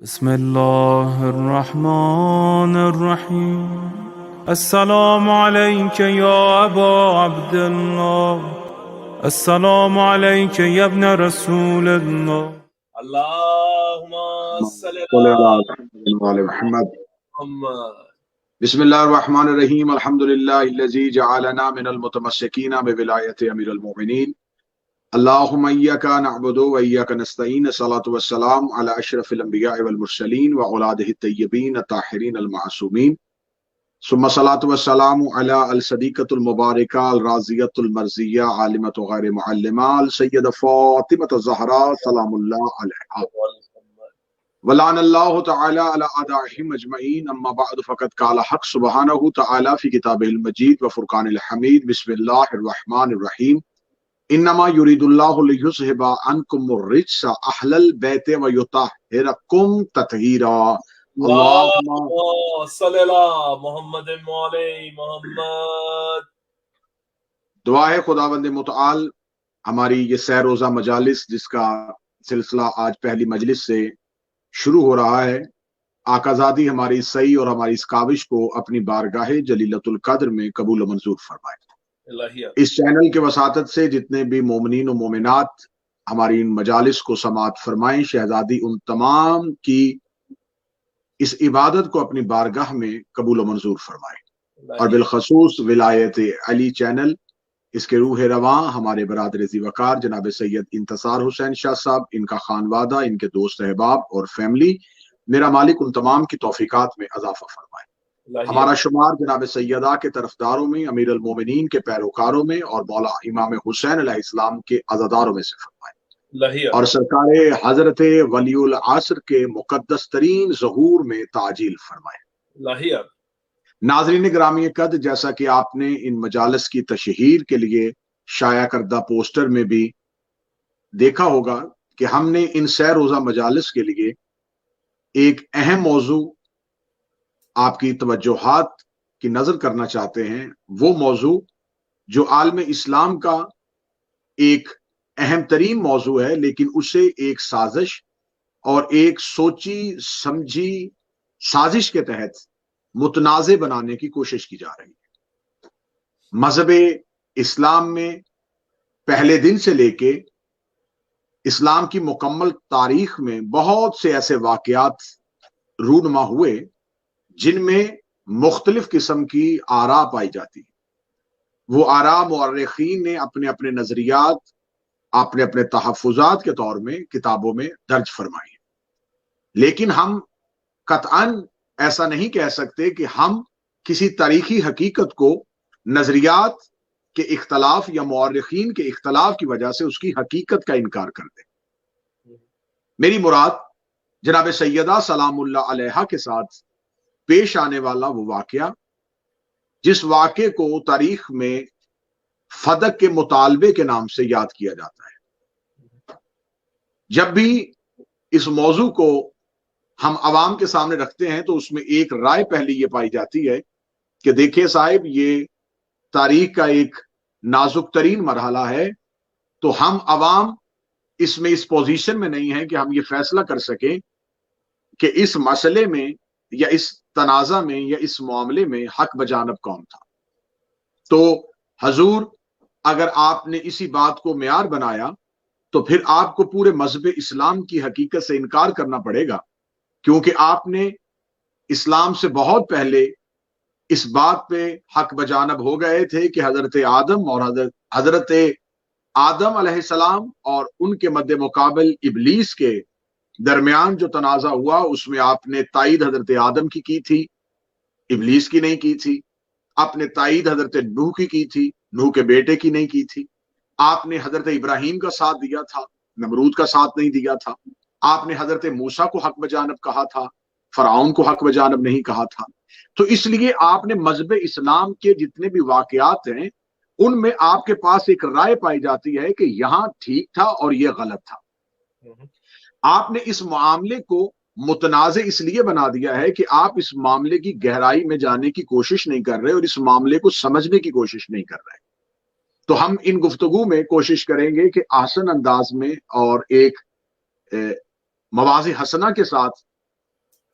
بسم الله الرحمن الرحيم. السلام عليك يا أبا عبد الله، السلام عليك يا ابن رسول الله. اللهم صل صلی على اللہ علیہ محمد. محمد. بسم اللہ الرحمن الرحیم. الحمدللہ الذی جعلنا من المتمسکین بولایت امیر المؤمنین. اللہم ایاک نعبد و ایاک نستعین. الصلاۃ والسلام علی اشرف الانبیاء والمرسلین وعلادہ الطیبین الطاہرین المعصومین. ثم الصلاۃ والسلام علی الصدیقۃ المبارکہ الرازیۃ المرضیہ عالمۃ غیر معلمہ السیدہ فاطمۃ الزہراء سلام اللہ علیہا. ولعن اللہ تعالی علی اعدائہم اجمعین. اما بعد فقد قال حق سبحانہ تعالی فی کتابہ المجید وفرقان الحمید. بسم اللہ الرحمن الرحیم. انما یرید اللہ لیذھب عنکم الرجس اہل البیت ویطہرکم تطہیرا. اللہم اللهم صل على محمد وعلى محمد. دعا ہے خداوند متعال ہماری یہ سہ روزہ مجالس جس کا سلسلہ آج پہلی مجلس سے شروع ہو رہا ہے، آقا زادی ہماری سعی اور ہماری اس کاوش کو اپنی بارگاہ جلیلۃ القدر میں قبول و منظور فرمائے. الہیہ. اس چینل کے وساطت سے جتنے بھی مومنین و مومنات ہماری ان مجالس کو سماعت فرمائیں، شہزادی ان تمام کی اس عبادت کو اپنی بارگاہ میں قبول و منظور فرمائے. اور بالخصوص ولایت علی چینل، اس کے روح رواں ہمارے برادر ذی وقار جناب سید انتصار حسین شاہ صاحب، ان کا خانوادہ، ان کے دوست احباب اور فیملی، میرا مالک ان تمام کی توفیقات میں اضافہ فرمائے. ہمارا شمار جناب سیدہ کے طرفداروں میں، امیر المومنین کے پیروکاروں میں اور مولا امام حسین علیہ السلام کے عزاداروں میں سے فرمائے. الہیہ. اور سرکار حضرت ولی العصر کے مقدس ترین ظہور میں تعجیل فرمائے. الہیہ. ناظرین گرامی قد، جیسا کہ آپ نے ان مجالس کی تشہیر کے لیے شائع کردہ پوسٹر میں بھی دیکھا ہوگا کہ ہم نے ان سہ روزہ مجالس کے لیے ایک اہم موضوع آپ کی توجہات کی نظر کرنا چاہتے ہیں. وہ موضوع جو عالم اسلام کا ایک اہم ترین موضوع ہے، لیکن اسے ایک سازش اور ایک سوچی سمجھی سازش کے تحت متنازع بنانے کی کوشش کی جا رہی ہے. مذہب اسلام میں پہلے دن سے لے کے اسلام کی مکمل تاریخ میں بہت سے ایسے واقعات رونما ہوئے جن میں مختلف قسم کی آراء پائی جاتی ہیں. وہ آراء مورخین نے اپنے اپنے نظریات، اپنے اپنے تحفظات کے طور میں کتابوں میں درج فرمائی ہیں. لیکن ہم قطعاً ایسا نہیں کہہ سکتے کہ ہم کسی تاریخی حقیقت کو نظریات کے اختلاف یا مورخین کے اختلاف کی وجہ سے اس کی حقیقت کا انکار کر دیں. میری مراد جناب سیدہ سلام اللہ علیہا کے ساتھ پیش آنے والا وہ واقعہ جس واقعے کو تاریخ میں فدق کے مطالبے کے نام سے یاد کیا جاتا ہے. جب بھی اس موضوع کو ہم عوام کے سامنے رکھتے ہیں تو اس میں ایک رائے پہلی یہ پائی جاتی ہے کہ دیکھیں صاحب، یہ تاریخ کا ایک نازک ترین مرحلہ ہے، تو ہم عوام اس میں اس پوزیشن میں نہیں ہیں کہ ہم یہ فیصلہ کر سکیں کہ اس مسئلے میں یا اس تنازع میں یا اس معاملے میں حق بجانب کون تھا. تو حضور، اگر آپ نے اسی بات کو معیار بنایا تو پھر آپ کو پورے مذہب اسلام کی حقیقت سے انکار کرنا پڑے گا، کیونکہ آپ نے اسلام سے بہت پہلے اس بات پہ حق بجانب ہو گئے تھے کہ حضرت آدم اور حضرت آدم علیہ السلام اور ان کے مد مقابل ابلیس کے درمیان جو تنازع ہوا اس میں آپ نے تائید حضرت آدم کی تھی، ابلیس کی نہیں کی تھی. آپ نے تائید حضرت نوح کی تھی، نوح کے بیٹے کی نہیں کی تھی. آپ نے حضرت ابراہیم کا ساتھ دیا تھا، نمرود کا ساتھ نہیں دیا تھا. آپ نے حضرت موسیٰ کو حق بجانب کہا تھا، فرعون کو حق بجانب نہیں کہا تھا. تو اس لیے آپ نے مذہب اسلام کے جتنے بھی واقعات ہیں ان میں آپ کے پاس ایک رائے پائی جاتی ہے کہ یہاں ٹھیک تھا اور یہ غلط تھا. آپ نے اس معاملے کو متنازع اس لیے بنا دیا ہے کہ آپ اس معاملے کی گہرائی میں جانے کی کوشش نہیں کر رہے اور اس معاملے کو سمجھنے کی کوشش نہیں کر رہے. تو ہم ان گفتگو میں کوشش کریں گے کہ آسن انداز میں اور ایک مواضع حسنہ کے ساتھ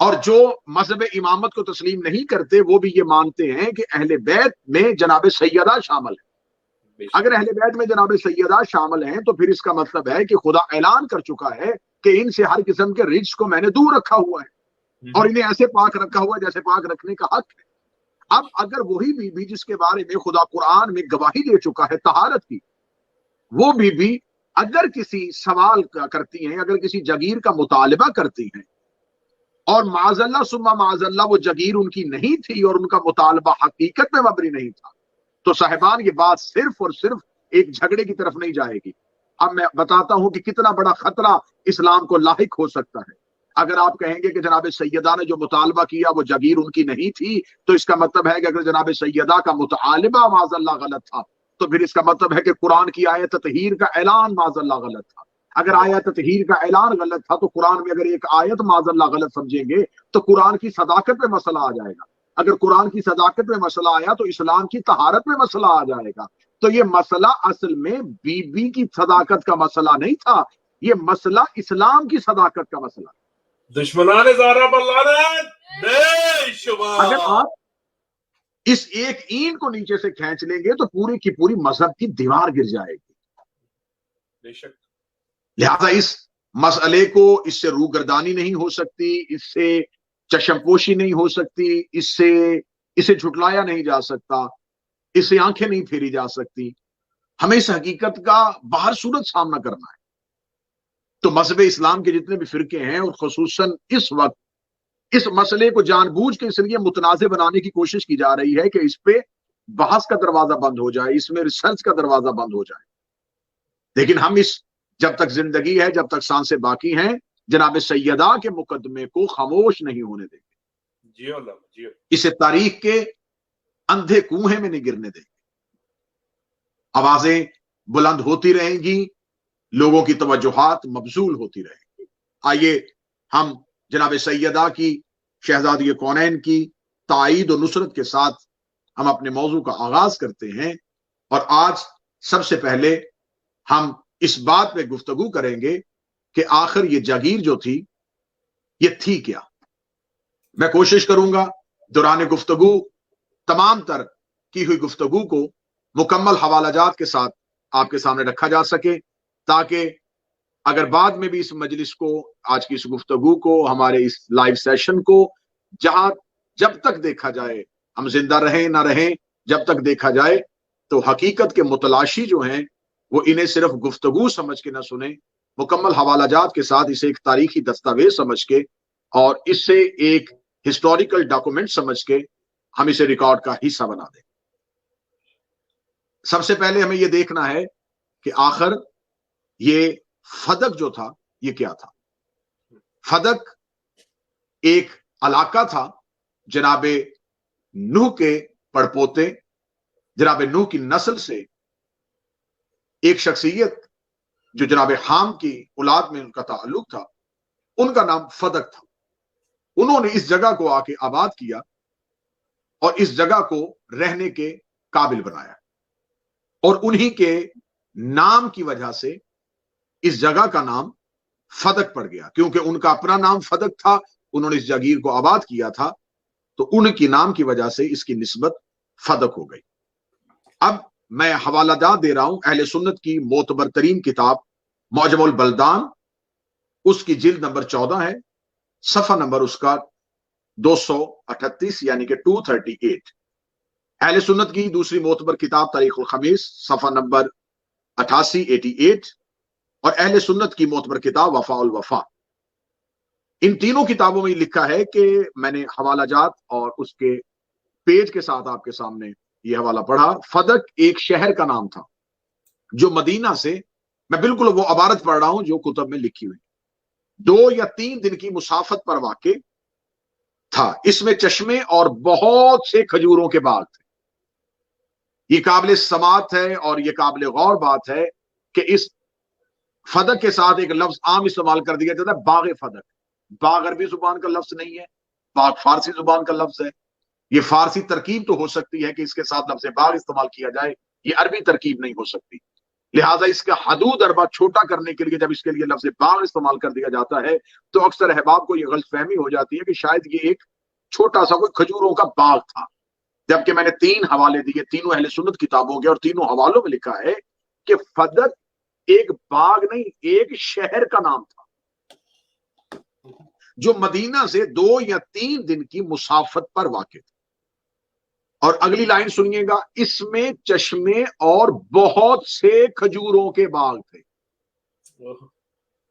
اور جو مذہب امامت کو تسلیم نہیں کرتے وہ بھی یہ مانتے ہیں کہ اہل بیت میں جناب سیدہ شامل ہے. اگر اہل بیت میں جناب سیدہ شامل ہیں تو پھر اس کا مطلب ہے کہ خدا اعلان کر چکا ہے کہ ان سے ہر قسم کے رجس کو میں نے دور رکھا ہوا ہے اور انہیں ایسے پاک رکھا ہوا ہے جیسے پاک رکھنے کا حق ہے. اب اگر وہی بی بی جس کے بارے میں خدا قرآن میں گواہی دے چکا ہے طہارت کی، وہ بی بی اگر کسی سوال کرتی ہیں، اگر کسی جگیر کا مطالبہ کرتی ہیں اور معاذ اللہ ثم معاذ اللہ وہ جگیر ان کی نہیں تھی اور ان کا مطالبہ حقیقت میں مبنی نہیں تھا، تو صاحبان یہ بات صرف اور صرف ایک جھگڑے کی طرف نہیں جائے گی. اب میں بتاتا ہوں کہ کتنا بڑا خطرہ اسلام کو لاحق ہو سکتا ہے. اگر آپ کہیں گے کہ جناب سیدہ نے جو مطالبہ کیا وہ جگیر ان کی نہیں تھی، تو اس کا مطلب ہے کہ اگر جناب سیدہ کا مطالبہ معاذ اللہ غلط تھا تو پھر اس کا مطلب ہے کہ قرآن کی آیت تطہیر کا اعلان معاذ اللہ غلط تھا. اگر آیت تطہیر کا اعلان غلط تھا تو قرآن میں اگر ایک آیت معاذ اللہ غلط سمجھیں گے تو قرآن کی صداقت پہ مسئلہ آ جائے گا. اگر قرآن کی صداقت میں مسئلہ آیا تو اسلام کی طہارت میں مسئلہ آ جائے گا. تو یہ مسئلہ اصل میں بی بی کی صداقت کا مسئلہ نہیں تھا، یہ مسئلہ اسلام کی صداقت کا مسئلہ. دشمنان زہرا پر لعنت بے شمار. اگر آپ اس ایک اینٹ کو نیچے سے کھینچ لیں گے تو پوری کی پوری مذہب کی دیوار گر جائے گی. بے شک. لہذا اس مسئلے کو اس سے روگردانی نہیں ہو سکتی، اس سے چشم پوشی نہیں ہو سکتی، اسے جھٹلایا نہیں جا سکتا، اس سے آنکھیں نہیں پھیری جا سکتی. ہمیں اس حقیقت کا باہر صورت سامنا کرنا ہے. تو مذہب اسلام کے جتنے بھی فرقے ہیں اور خصوصاً اس وقت اس مسئلے کو جان بوجھ کے اس لیے متنازع بنانے کی کوشش کی جا رہی ہے کہ اس پہ بحث کا دروازہ بند ہو جائے، اس میں ریسرچ کا دروازہ بند ہو جائے. لیکن ہم جب تک زندگی ہے، جب تک سانسیں باقی ہیں، جناب سیدہ کے مقدمے کو خاموش نہیں ہونے دیں گے. جی اللہ جی. اسے تاریخ کے اندھے کنویں میں نہیں گرنے دیں گے. آوازیں بلند ہوتی رہیں گی، لوگوں کی توجہات مبذول ہوتی رہیں گی. آئیے ہم جناب سیدہ کی، شہزادی کونین کی تائید و نصرت کے ساتھ ہم اپنے موضوع کا آغاز کرتے ہیں. اور آج سب سے پہلے ہم اس بات پہ گفتگو کریں گے کہ آخر یہ جاگیر جو تھی یہ تھی کیا. میں کوشش کروں گا دوران گفتگو تمام تر کی ہوئی گفتگو کو مکمل حوالہ جات کے ساتھ آپ کے سامنے رکھا جا سکے، تاکہ اگر بعد میں بھی اس مجلس کو، آج کی اس گفتگو کو، ہمارے اس لائیو سیشن کو جب تک دیکھا جائے، ہم زندہ رہیں نہ رہیں، جب تک دیکھا جائے تو حقیقت کے متلاشی جو ہیں وہ انہیں صرف گفتگو سمجھ کے نہ سنیں، مکمل حوالہ جات کے ساتھ اسے ایک تاریخی دستاویز سمجھ کے اور اس سے ایک ہسٹوریکل ڈاکومنٹ سمجھ کے ہم اسے ریکارڈ کا حصہ بنا دیں. سب سے پہلے ہمیں یہ دیکھنا ہے کہ آخر یہ فدق جو تھا یہ کیا تھا. فدق ایک علاقہ تھا جناب نوح کے پڑپوتے، جناب نوح کی نسل سے ایک شخصیت جو جناب حام کی اولاد میں ان کا تعلق تھا، ان کا نام فدق تھا. انہوں نے اس جگہ کو آ کے آباد کیا اور اس جگہ کو رہنے کے قابل بنایا، اور انہی کے نام کی وجہ سے اس جگہ کا نام فدق پڑ گیا. کیونکہ ان کا اپنا نام فدق تھا، انہوں نے اس جاگیر کو آباد کیا تھا، تو ان کی نام کی وجہ سے اس کی نسبت فدق ہو گئی. اب میں حوالہ جات دے رہا ہوں اہل سنت کی معتبر ترین کتاب معجم البلدان، اس کی جلد نمبر 14 ہے، صفحہ نمبر اس کا 238 یعنی کہ 238. اہل سنت کی دوسری معتبر کتاب تاریخ الخمیس، صفحہ نمبر 88 اور اہل سنت کی معتبر کتاب وفاء الوفا. ان تینوں کتابوں میں لکھا ہے کہ میں نے حوالہ جات اور اس کے پیج کے ساتھ آپ کے سامنے یہ حوالہ پڑھا. فدق ایک شہر کا نام تھا جو مدینہ سے، میں بالکل وہ عبارت پڑھ رہا ہوں جو کتب میں لکھی ہوئی، 2 یا 3 دن کی مسافت پر واقع تھا. اس میں چشمے اور بہت سے کھجوروں کے باغ تھے. یہ قابل سماعت ہے اور یہ قابل غور بات ہے کہ اس فدق کے ساتھ ایک لفظ عام استعمال کر دیا جاتا ہے، باغ فدق. باغ عربی زبان کا لفظ نہیں ہے، باغ فارسی زبان کا لفظ ہے. یہ فارسی ترکیب تو ہو سکتی ہے کہ اس کے ساتھ لفظ باغ استعمال کیا جائے، یہ عربی ترکیب نہیں ہو سکتی. لہٰذا اس کا حدود اربع چھوٹا کرنے کے لیے جب اس کے لیے لفظ باغ استعمال کر دیا جاتا ہے تو اکثر احباب کو یہ غلط فہمی ہو جاتی ہے کہ شاید یہ ایک چھوٹا سا کوئی کھجوروں کا باغ تھا، جبکہ میں نے 3 حوالے دیے تینوں اہل سنت کتابوں کے، اور تینوں حوالوں میں لکھا ہے کہ فدق ایک باغ نہیں، ایک شہر کا نام تھا جو مدینہ سے 2 یا 3 دن کی مسافت پر واقع تھا۔ اور اگلی لائن سنیے گا، اس میں چشمے اور بہت سے کھجوروں کے باغ تھے،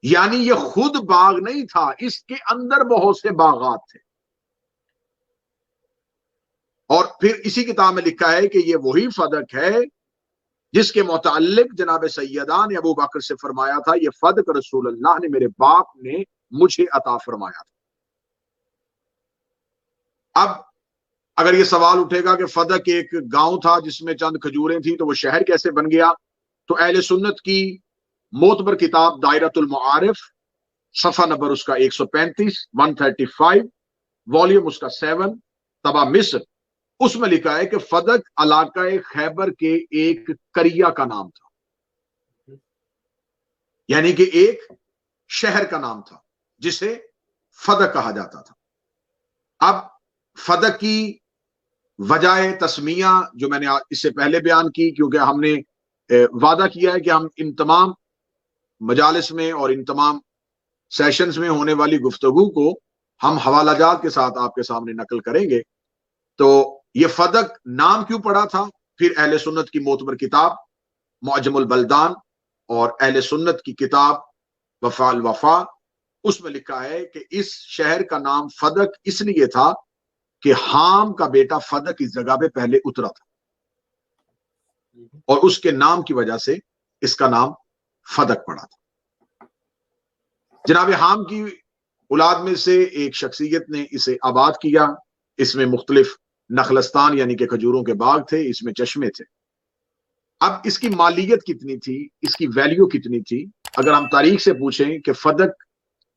یعنی یہ خود باغ نہیں تھا، اس کے اندر بہت سے باغات تھے۔ اور پھر اسی کتاب میں لکھا ہے کہ یہ وہی فدق ہے جس کے متعلق جناب سیدہ نے ابو بکر سے فرمایا تھا، یہ فدق رسول اللہ نے میرے باپ نے مجھے عطا فرمایا تھا۔ اب اگر یہ سوال اٹھے گا کہ فدق ایک گاؤں تھا جس میں چند کھجوریں تھیں تو وہ شہر کیسے بن گیا، تو اہل سنت کی معتبر کتاب دائرۃ المعارف، صفحہ نمبر اس کا 135 135، والیوم اس کا 7، طبع مصر، اس میں لکھا ہے کہ فدق علاقہ خیبر کے ایک قریہ کا نام تھا، یعنی کہ ایک شہر کا نام تھا جسے فدق کہا جاتا تھا۔ اب فدق کی وجہ تسمیہ جو میں نے اس سے پہلے بیان کی، کیونکہ ہم نے وعدہ کیا ہے کہ ہم ان تمام مجالس میں اور ان تمام سیشنز میں ہونے والی گفتگو کو ہم حوالہ جات کے ساتھ آپ کے سامنے نقل کریں گے۔ تو یہ فدق نام کیوں پڑا تھا، پھر اہل سنت کی معتبر کتاب معجم البلدان اور اہل سنت کی کتاب وفاء الوفا، اس میں لکھا ہے کہ اس شہر کا نام فدق اس لیے تھا کہ حام کا بیٹا فدق اس جگہ پہ پہلے اترا تھا، اور اس کے نام کی وجہ سے اس کا نام فدق پڑا تھا۔ جناب حام کی اولاد میں سے ایک شخصیت نے اسے آباد کیا، اس میں مختلف نخلستان یعنی کہ کھجوروں کے باغ تھے، اس میں چشمے تھے۔ اب اس کی مالیت کتنی تھی، اس کی ویلیو کتنی تھی، اگر ہم تاریخ سے پوچھیں کہ فدق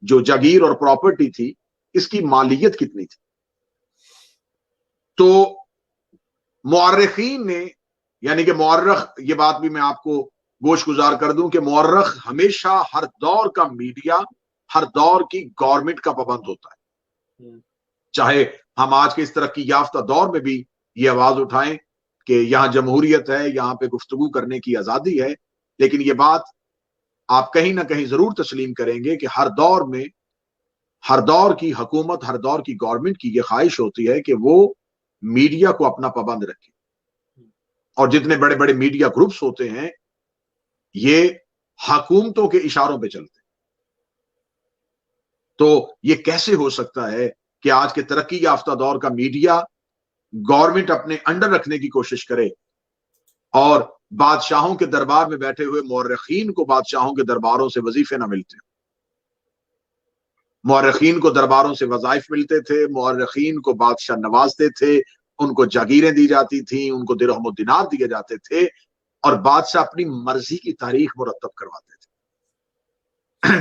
جو جاگیر اور پراپرٹی تھی اس کی مالیت کتنی تھی، تو مورخین نے، یعنی کہ مورخ، یہ بات بھی میں آپ کو گوش گزار کر دوں کہ مورخ ہمیشہ ہر دور کا میڈیا، ہر دور کی گورنمنٹ کا پابند ہوتا ہے۔ چاہے ہم آج کے اس ترقی یافتہ دور میں بھی یہ آواز اٹھائیں کہ یہاں جمہوریت ہے، یہاں پہ گفتگو کرنے کی آزادی ہے، لیکن یہ بات آپ کہیں نہ کہیں ضرور تسلیم کریں گے کہ ہر دور میں، ہر دور کی حکومت، ہر دور کی گورنمنٹ کی یہ خواہش ہوتی ہے کہ وہ میڈیا کو اپنا پابند رکھے، اور جتنے بڑے بڑے میڈیا گروپس ہوتے ہیں یہ حکومتوں کے اشاروں پہ چلتے ہیں۔ تو یہ کیسے ہو سکتا ہے کہ آج کے ترقی یافتہ دور کا میڈیا گورنمنٹ اپنے انڈر رکھنے کی کوشش کرے، اور بادشاہوں کے دربار میں بیٹھے ہوئے مورخین کو بادشاہوں کے درباروں سے وظیفے نہ ملتے؟ مورخین کو درباروں سے وظائف ملتے تھے، مورخین کو بادشاہ نوازتے تھے، ان کو جاگیریں دی جاتی تھیں، ان کو درہم و دینار دیے جاتے تھے، اور بادشاہ اپنی مرضی کی تاریخ مرتب کرواتے تھے۔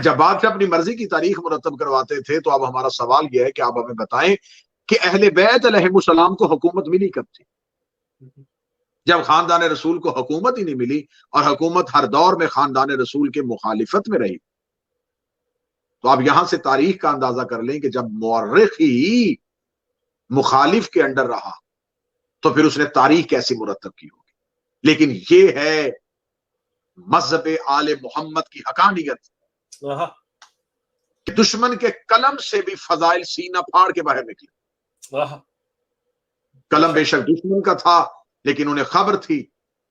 جب بادشاہ اپنی مرضی کی تاریخ مرتب کرواتے تھے تو اب ہمارا سوال یہ ہے کہ آپ ہمیں بتائیں کہ اہل بیت علیہم السلام کو حکومت ملی کب تھی؟ جب خاندان رسول کو حکومت ہی نہیں ملی، اور حکومت ہر دور میں خاندان رسول کے مخالفت میں رہی، تو آپ یہاں سے تاریخ کا اندازہ کر لیں کہ جب مورخ ہی مخالف کے انڈر رہا تو پھر اس نے تاریخ کیسی مرتب کی ہوگی۔ لیکن یہ ہے مذہب آل محمد کی حقانیت کہ دشمن کے قلم سے بھی فضائل سینہ پھاڑ کے باہر نکلے۔ قلم بے شک دشمن کا تھا، لیکن انہیں خبر تھی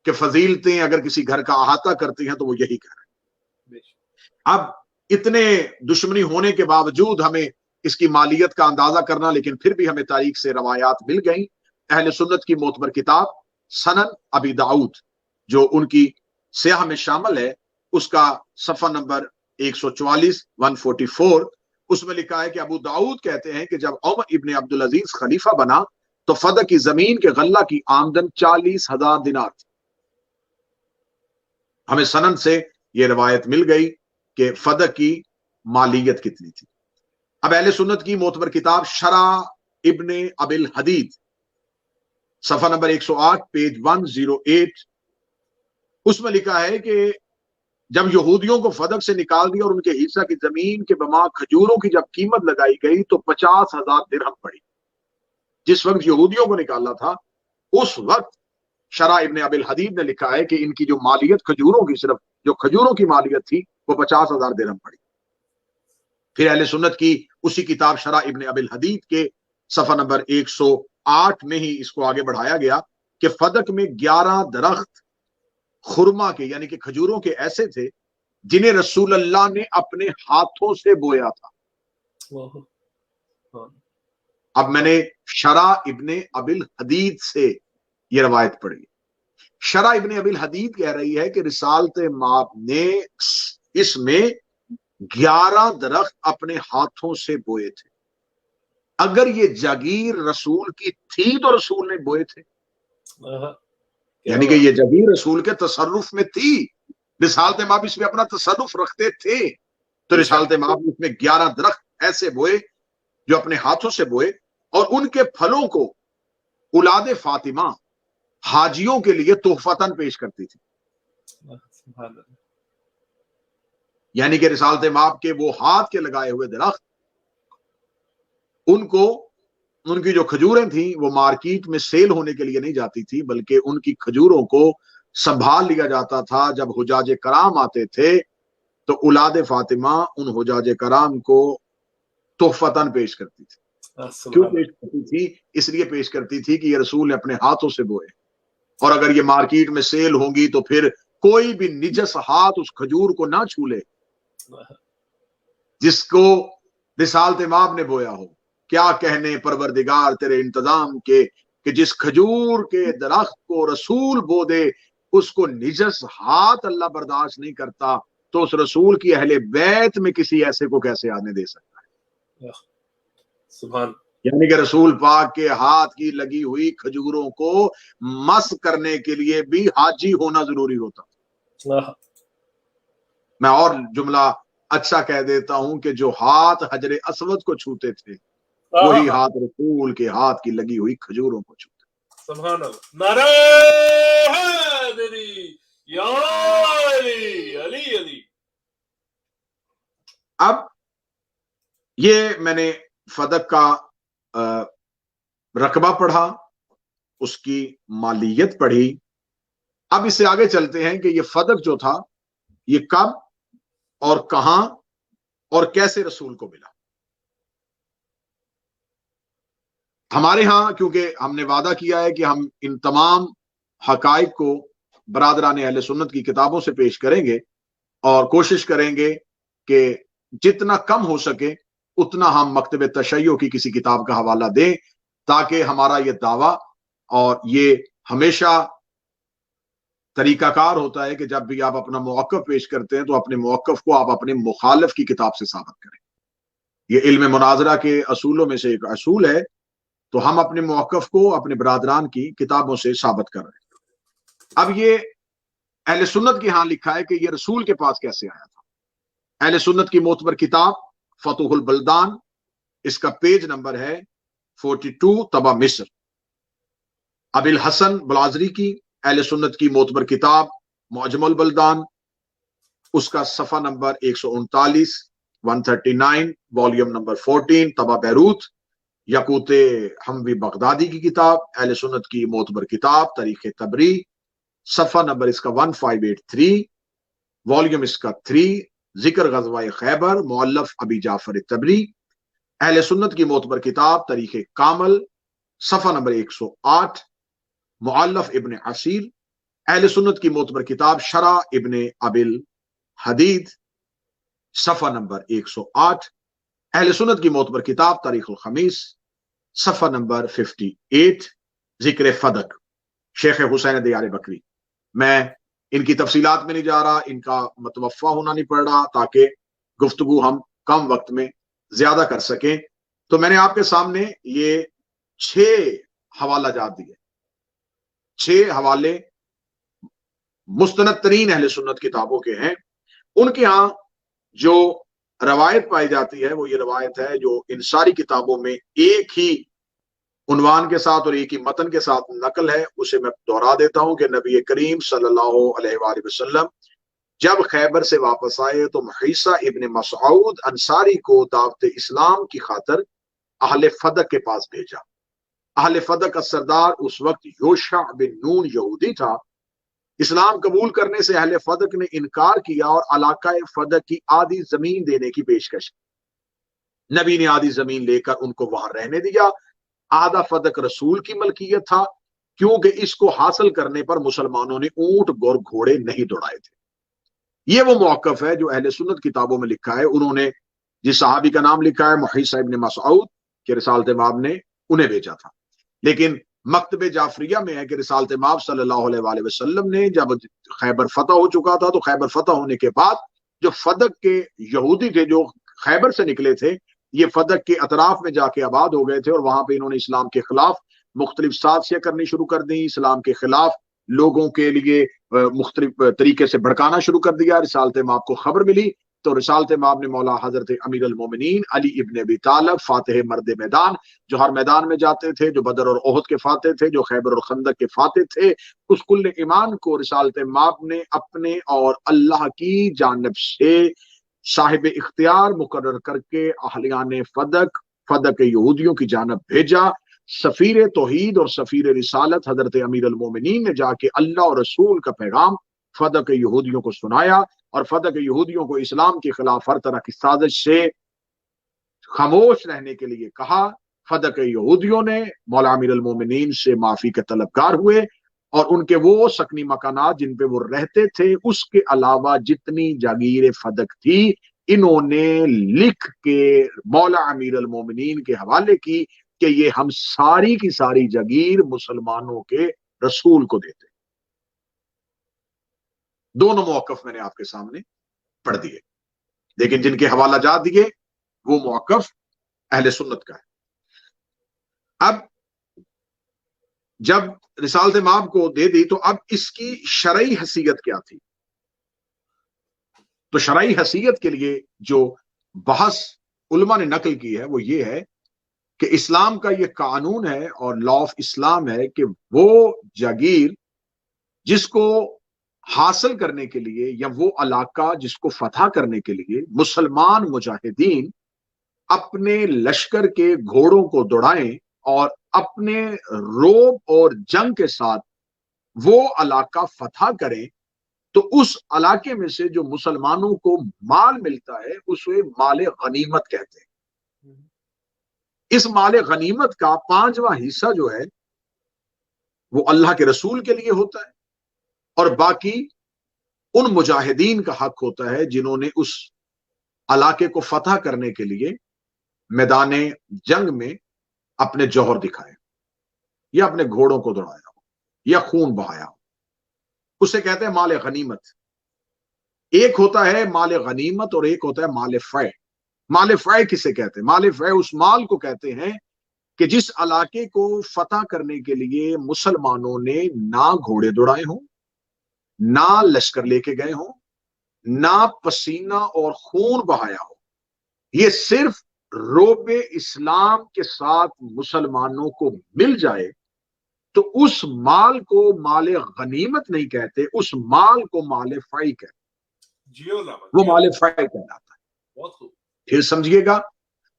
کہ فضیلتیں اگر کسی گھر کا احاطہ کرتی ہیں تو وہ یہی کہہ رہے ہیں۔ اب اتنے دشمنی ہونے کے باوجود ہمیں اس کی مالیت کا اندازہ کرنا، لیکن پھر بھی ہمیں تاریخ سے روایات مل گئیں۔ اہل سنت کی معتبر کتاب سنن ابی داؤد جو ان کی سیاح میں شامل ہے، اس کا صفحہ نمبر 144 144، اس میں لکھا ہے کہ ابو داؤد کہتے ہیں کہ جب عمر ابن عبدالعزیز خلیفہ بنا تو فدق کی زمین کے غلہ کی آمدن 40,000 دینار تھی۔ ہمیں سنن سے یہ روایت مل گئی کہ فدق کی مالیت کتنی تھی۔ اب اہل سنت کی معتبر کتاب شرح ابن ابی الحدید، صفحہ نمبر 108 پیج 108، اس میں لکھا ہے کہ جب یہودیوں کو فدق سے نکال دیا اور ان کے حصہ کی زمین کے بما کھجوروں کی جب قیمت لگائی گئی تو 50,000 درہم پڑی. جس وقت یہودیوں کو نکالا تھا اس وقت شرح ابن ابی الحدید نے لکھا ہے کہ ان کی جو مالیت کھجوروں کی، صرف جو کھجوروں کی مالیت تھی وہ 50,000 درہم پڑی. پھر اہل سنت کی اسی کتاب شرح ابن ابی الحدید کے صفحہ نمبر 108 میں ہی اس کو آگے بڑھایا گیا کہ فدق میں 11 درخت خرما کے یعنی کہ کھجوروں کے ایسے تھے جنہیں رسول اللہ نے اپنے ہاتھوں سے بویا تھا. اب میں نے شرح ابن ابی الحدید سے یہ روایت پڑھی. شرح ابن ابی الحدید کہہ رہی ہے کہ رسالت مآب نے اس میں 11 درخت اپنے ہاتھوں سے بوئے تھے. اگر یہ جاگیر رسول کی تھی تو رسول نے بوئے تھے، یعنی کہ یہ جاگیر رسول کے تصرف میں تھی. رسالت مآب اس میں اپنا تصرف رکھتے تھے تو رسالت مآب اس میں 11 درخت ایسے بوئے جو اپنے ہاتھوں سے بوئے اور ان کے پھلوں کو اولاد فاطمہ حاجیوں کے لیے تحفتاً پیش کرتی تھی. یعنی کہ رسالت مآب کے وہ ہاتھ کے لگائے ہوئے درخت، ان کی جو کھجوریں تھیں وہ مارکیٹ میں سیل ہونے کے لیے نہیں جاتی تھی، بلکہ ان کی کھجوروں کو سنبھال لیا جاتا تھا. جب حجاج کرام آتے تھے تو اولاد فاطمہ ان حجاج کرام کو تحفتاً پیش کرتی تھی. کیوں پیش کرتی تھی؟ اس لیے پیش کرتی تھی کہ یہ رسول نے اپنے ہاتھوں سے بوئے، اور اگر یہ مارکیٹ میں سیل ہوں گی تو پھر کوئی بھی نجس ہاتھ اس کھجور کو نہ چھو لے جس کو رسالت مآب نے بویا ہو. کیا کہنے پروردگار تیرے انتظام کے کہ جس کھجور کے درخت کو رسول بو دے اس کو نجس ہاتھ اللہ برداشت نہیں کرتا، تو اس رسول کی اہل بیت میں کسی ایسے کو کیسے آنے دے سکتا ہے؟ سبحان. یعنی کہ رسول پاک کے ہاتھ کی لگی ہوئی کھجوروں کو مس کرنے کے لیے بھی حاجی ہونا ضروری ہوتا. میں اور جملہ اچھا کہہ دیتا ہوں کہ جو ہاتھ حجر اسود کو چھوتے تھے وہی ہاتھ رسول کے ہاتھ کی لگی ہوئی کھجوروں کو چھوتے. سبحان اللہ. نعرہ حیدری یا علی علی علی. اب یہ میں نے فدق کا رقبہ پڑھا، اس کی مالیت پڑھی. اب اس سے آگے چلتے ہیں کہ یہ فدق جو تھا یہ کب اور کہاں اور کیسے رسول کو ملا. ہمارے ہاں کیونکہ ہم نے وعدہ کیا ہے کہ ہم ان تمام حقائق کو برادران اہل سنت کی کتابوں سے پیش کریں گے اور کوشش کریں گے کہ جتنا کم ہو سکے اتنا ہم مکتب تشیع کی کسی کتاب کا حوالہ دیں، تاکہ ہمارا یہ دعویٰ، اور یہ ہمیشہ طریقہ کار ہوتا ہے کہ جب بھی آپ اپنا موقف پیش کرتے ہیں تو اپنے موقف کو آپ اپنے مخالف کی کتاب سے ثابت کریں. یہ علم مناظرہ کے اصولوں میں سے ایک اصول ہے، تو ہم اپنے موقف کو اپنے برادران کی کتابوں سے ثابت کر رہے ہیں. اب یہ اہل سنت کے ہاں لکھا ہے کہ یہ رسول کے پاس کیسے آیا تھا. اہل سنت کی معتبر کتاب فتح البلدان، اس کا پیج نمبر ہے 42 طبع مصر. ابی الحسن بلازری کی اہل سنت کی معتبر کتاب معجم البلدان، اس کا صفحہ نمبر 139 139 والیوم نمبر 14 طبع بیروت. یقوت حموی بغدادی کی کتاب اہل سنت کی معتبر کتاب تاریخ تبری، صفحہ نمبر اس کا 1583 والیوم اس کا 3 ذکر غزوہ خیبر مؤلف ابی جعفر تبری. اہل سنت کی معتبر کتاب تاریخ کامل، صفحہ نمبر 108 مؤلف ابن عسیر. اہل سنت کی معتبر کتاب شرح ابن ابی الحدید، صفحہ نمبر 108. اہل سنت کی معتبر کتاب تاریخ الخمیس، صفحہ نمبر 58 ذکر فدق شیخ حسین دیار بکری. میں ان کی تفصیلات میں نہیں جا رہا، ان کا متوفہ ہونا نہیں پڑ رہا تاکہ گفتگو ہم کم وقت میں زیادہ کر سکیں. تو میں نے آپ کے سامنے یہ 6 حوالہ جات دیے، 6 حوالے مستند ترین اہل سنت کتابوں کے ہیں. ان کے ہاں جو روایت پائی جاتی ہے وہ یہ روایت ہے جو ان ساری کتابوں میں ایک ہی عنوان کے ساتھ اور ایک ہی متن کے ساتھ نقل ہے، اسے میں دوہرا دیتا ہوں کہ نبی کریم صلی اللہ علیہ وآلہ وسلم جب خیبر سے واپس آئے تو محیصہ ابن مسعود انصاری کو دعوت اسلام کی خاطر اہل فدق کے پاس بھیجا۔ اہل فدق کا سردار اس وقت یوشع بن نون یہودی تھا۔ اسلام قبول کرنے سے اہل فدق نے انکار کیا اور علاقہ فدق کی آدھی زمین دینے کی پیشکش کی۔ نبی نے آدھی زمین لے کر ان کو وہاں رہنے دیا۔ آدھا فدق رسول کی ملکیت تھا، کیونکہ اس کو حاصل کرنے پر مسلمانوں نے اونٹ اور گھوڑے نہیں دوڑائے تھے۔ یہ وہ موقف ہے جو اہل سنت کتابوں میں لکھا ہے۔ انہوں نے جس صحابی کا نام لکھا ہے محیصہ ابن مسعود کہ رسالت مآب نے انہیں بھیجا تھا، لیکن مکتب جعفریہ میں ہے کہ رسالت مآب صلی اللہ علیہ وآلہ وسلم نے جب خیبر فتح ہو چکا تھا تو خیبر فتح ہونے کے بعد جو فدق کے یہودی تھے جو خیبر سے نکلے تھے، یہ فدق کے اطراف میں جا کے آباد ہو گئے تھے، اور وہاں پہ انہوں نے اسلام کے خلاف مختلف سازشیں کرنی شروع کر دیں، اسلام کے خلاف لوگوں کے لیے مختلف طریقے سے بھڑکانا شروع کر دیا۔ رسالت مآب کو خبر ملی تو رسالت مآب نے مولا حضرت امیر المومنین علی ابن ابی طالب فاتح مرد میدان، جو ہر میدان میں جاتے تھے، جو بدر اور احد کے فاتح تھے، جو خیبر اور خندق کے فاتح تھے، اس کل ایمان کو رسالت مآب نے اپنے اور اللہ کی جانب سے صاحب اختیار مقرر کر کے اہلیان فدق یہودیوں کی جانب بھیجا۔ سفیر توحید اور سفیر رسالت حضرت امیر المومنین نے جا کے اللہ اور رسول کا پیغام فدق یہودیوں کو سنایا اور فدق یہودیوں کو اسلام کے خلاف ہر طرح کی سازش سے خاموش رہنے کے لیے کہا۔ فدق یہودیوں نے مولا امیر المومنین سے معافی کے طلبگار ہوئے اور ان کے وہ سکنی مکانات جن پہ وہ رہتے تھے، اس کے علاوہ جتنی جاگیر فدق تھی، انہوں نے لکھ کے مولا امیر المومنین کے حوالے کی کہ یہ ہم ساری کی ساری جاگیر مسلمانوں کے رسول کو دیتے۔ دونوں موقف میں نے آپ کے سامنے پڑھ دیے، لیکن جن کے حوالہ جات دیے وہ موقف اہل سنت کا ہے۔ اب جب رسالت مآب کو دے دی تو اب اس کی شرعی حیثیت کیا تھی؟ تو شرعی حیثیت کے لیے جو بحث علماء نے نقل کی ہے وہ یہ ہے کہ اسلام کا یہ قانون ہے اور لا آف اسلام ہے کہ وہ جاگیر جس کو حاصل کرنے کے لیے یا وہ علاقہ جس کو فتح کرنے کے لیے مسلمان مجاہدین اپنے لشکر کے گھوڑوں کو دوڑائیں اور اپنے روب اور جنگ کے ساتھ وہ علاقہ فتح کریں، تو اس علاقے میں سے جو مسلمانوں کو مال ملتا ہے اسے مال غنیمت کہتے ہیں۔ اس مال غنیمت کا 5واں حصہ جو ہے وہ اللہ کے رسول کے لیے ہوتا ہے، اور باقی ان مجاہدین کا حق ہوتا ہے جنہوں نے اس علاقے کو فتح کرنے کے لیے میدان جنگ میں اپنے جوہر دکھائے یا اپنے گھوڑوں کو دوڑایا ہو یا خون بہایا ہو، اسے کہتے ہیں مال غنیمت۔ ایک ہوتا ہے مال غنیمت اور ایک ہوتا ہے مال فے۔ مال فے کسے کہتے ہیں؟ مال فے اس مال کو کہتے ہیں کہ جس علاقے کو فتح کرنے کے لیے مسلمانوں نے نہ گھوڑے دوڑائے ہوں، نہ لشکر لے کے گئے ہوں، نہ پسینہ اور خون بہایا ہو، یہ صرف روب اسلام کے ساتھ مسلمانوں کو مل جائے تو اس مال کو مال غنیمت نہیں کہتے، اس مال کو مال فے کہتے، وہ مال فے کہلاتا ہے۔ بہت خوب، پھر سمجھیے گا،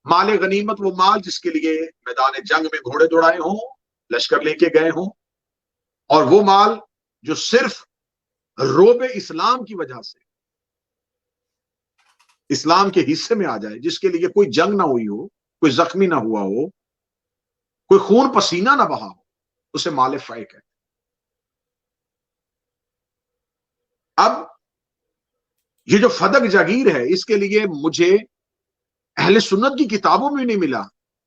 مال غنیمت وہ مال جس کے لیے میدان جنگ میں گھوڑے دوڑائے ہوں، لشکر لے کے گئے ہوں، اور وہ مال جو صرف روب اسلام کی وجہ سے اسلام کے حصے میں آ جائے، جس کے لیے کوئی جنگ نہ ہوئی ہو، کوئی زخمی نہ ہوا ہو، کوئی خون پسینہ نہ بہا ہو، اسے مال فے کہتے۔ اب یہ جو فدق جاگیر ہے اس کے لیے مجھے اہل سنت کی کتابوں میں نہیں ملا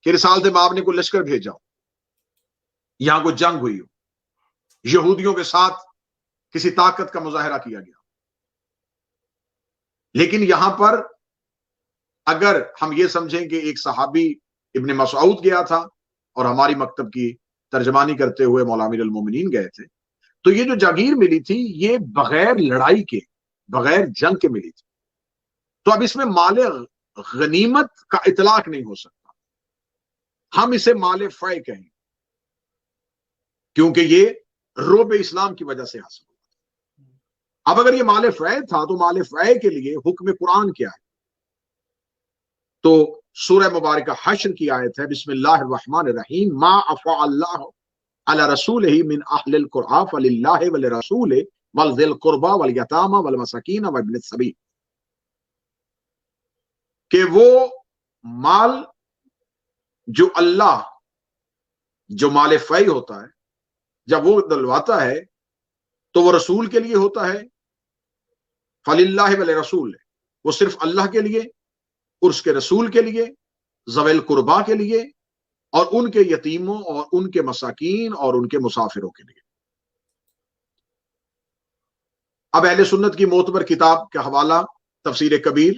کہ رسالت مآب نے کوئی لشکر بھیجا ہو، یہاں کوئی جنگ ہوئی ہو، یہودیوں کے ساتھ کسی طاقت کا مظاہرہ کیا گیا۔ لیکن یہاں پر اگر ہم یہ سمجھیں کہ ایک صحابی ابن مسعود گیا تھا اور ہماری مکتب کی ترجمانی کرتے ہوئے مولا امیر المومنین گئے تھے، تو یہ جو جاگیر ملی تھی یہ بغیر لڑائی کے، بغیر جنگ کے ملی تھی، تو اب اس میں مال غنیمت کا اطلاق نہیں ہو سکتا، ہم اسے مال فے کہیں۔ کیونکہ یہ روب اسلام کی وجہ سے حاصل ہوا۔ اب اگر یہ مال فے تھا تو مال فے کے لیے حکم قرآن کیا ہے؟ تو سورہ مبارکہ حشر کی آیت ہے، بسم اللہ الرحمن الرحیم، ما افاء اللہ علی رسولہ من اہل القرآن فللہ ولرسولہ ولذی القربى والیتامى والمساکین وابن السبیل، کہ وہ مال جو اللہ، جو مال فی ہوتا ہے، جب وہ دلواتا ہے تو وہ رسول کے لیے ہوتا ہے، فللہ ولرسولہ، وہ صرف اللہ کے لیے اور اس کے رسول کے لیے، ذوی القربا کے لیے، اور ان کے یتیموں اور ان کے مساکین اور ان کے مسافروں کے لیے۔ اب اہل سنت کی معتبر کتاب کا حوالہ تفسیر کبیر،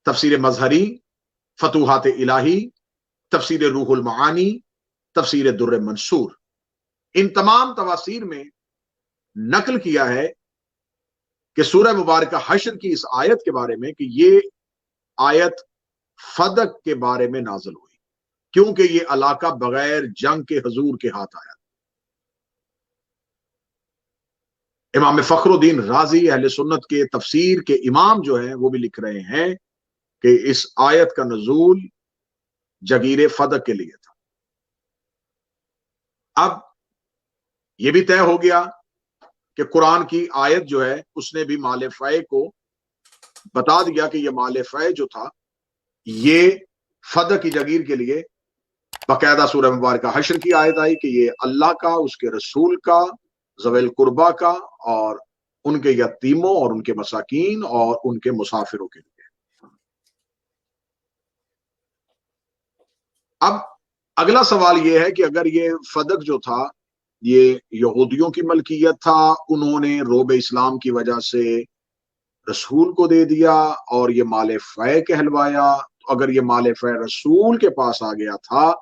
تفسیر مظہری، فتوحات الہی، تفسیر روح المعانی، تفسیر در منصور، ان تمام تفاسیر میں نقل کیا ہے کہ سورہ مبارکہ حشر کی اس آیت کے بارے میں کہ یہ آیت فدق کے بارے میں نازل ہوئی، کیونکہ یہ علاقہ بغیر جنگ کے حضور کے ہاتھ آیا۔ امام فخر الدین رازی اہل سنت کے تفسیر کے امام جو ہیں وہ بھی لکھ رہے ہیں کہ اس آیت کا نزول جگیر فدق کے لیے تھا۔ اب یہ بھی طے ہو گیا کہ قرآن کی آیت جو ہے اس نے بھی مال فے کو بتا دیا کہ یہ مال فے جو تھا یہ فدق کی جگیر کے لیے باقاعدہ سورہ مبارکہ حشر کی آیت آئی کہ یہ اللہ کا، اس کے رسول کا، ذوی القربا کا، اور ان کے یتیموں اور ان کے مساکین اور ان کے مسافروں کے لیے۔ اب اگلا سوال یہ ہے کہ اگر یہ فدق جو تھا یہ یہودیوں کی ملکیت تھا، انہوں نے روب اسلام کی وجہ سے رسول کو دے دیا اور یہ مال فے کہلوایا، تو اگر یہ مال فے رسول کے پاس آ گیا تھا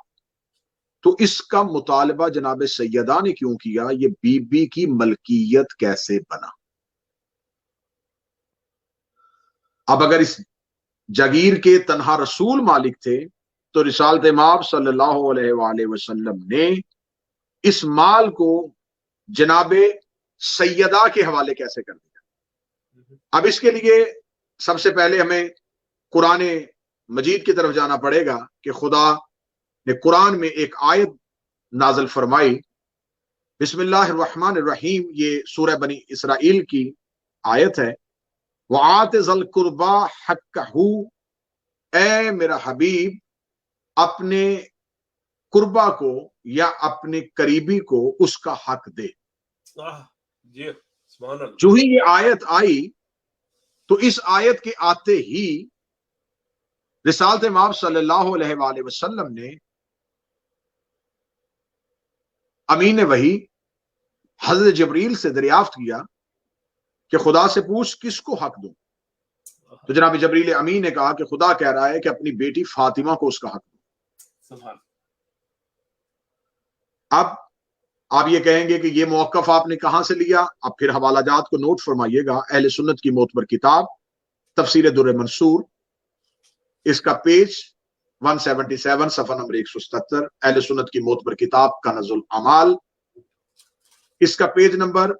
تو اس کا مطالبہ جناب سیدہ نے کیوں کیا؟ یہ بی بی کی ملکیت کیسے بنا؟ اب اگر اس جگیر کے تنہا رسول مالک تھے تو رسالت مآب صلی اللہ علیہ وآلہ وسلم نے اس مال کو جناب سیدہ کے حوالے کیسے کر دیا؟ اب اس کے لیے سب سے پہلے ہمیں قرآن مجید کی طرف جانا پڑے گا کہ خدا نے قرآن میں ایک آیت نازل فرمائی، بسم اللہ الرحمن الرحیم، یہ سورہ بنی اسرائیل کی آیت ہے، وَآتِ ذَا الْقُرْبَى حَقَّهُ، اے میرا حبیب اپنے قربا کو یا اپنے قریبی کو اس کا حق دے۔ جی سبحان اللہ۔ جو ہی یہ آیت آئی تو اس آیت کے آتے ہی رسالت مآب صلی اللہ علیہ وآلہ وسلم نے امین وحی حضرت جبریل سے دریافت کیا کہ خدا سے پوچھ کس کو حق دوں؟ تو جناب جبریل امین نے کہا کہ خدا کہہ رہا ہے کہ اپنی بیٹی فاطمہ کو اس کا حق دوں۔ اب آپ یہ کہیں گے کہ یہ موقف آپ نے کہاں سے لیا؟ اب پھر حوالہ جات کو نوٹ فرمائیے گا، اہل سنت کی معتبر کتاب تفسیر در منصور، اس کا پیج 177، صفحہ نمبر 177، اہل سنت کی معتبر کتاب کنز الاعمال، اس کا پیج نمبر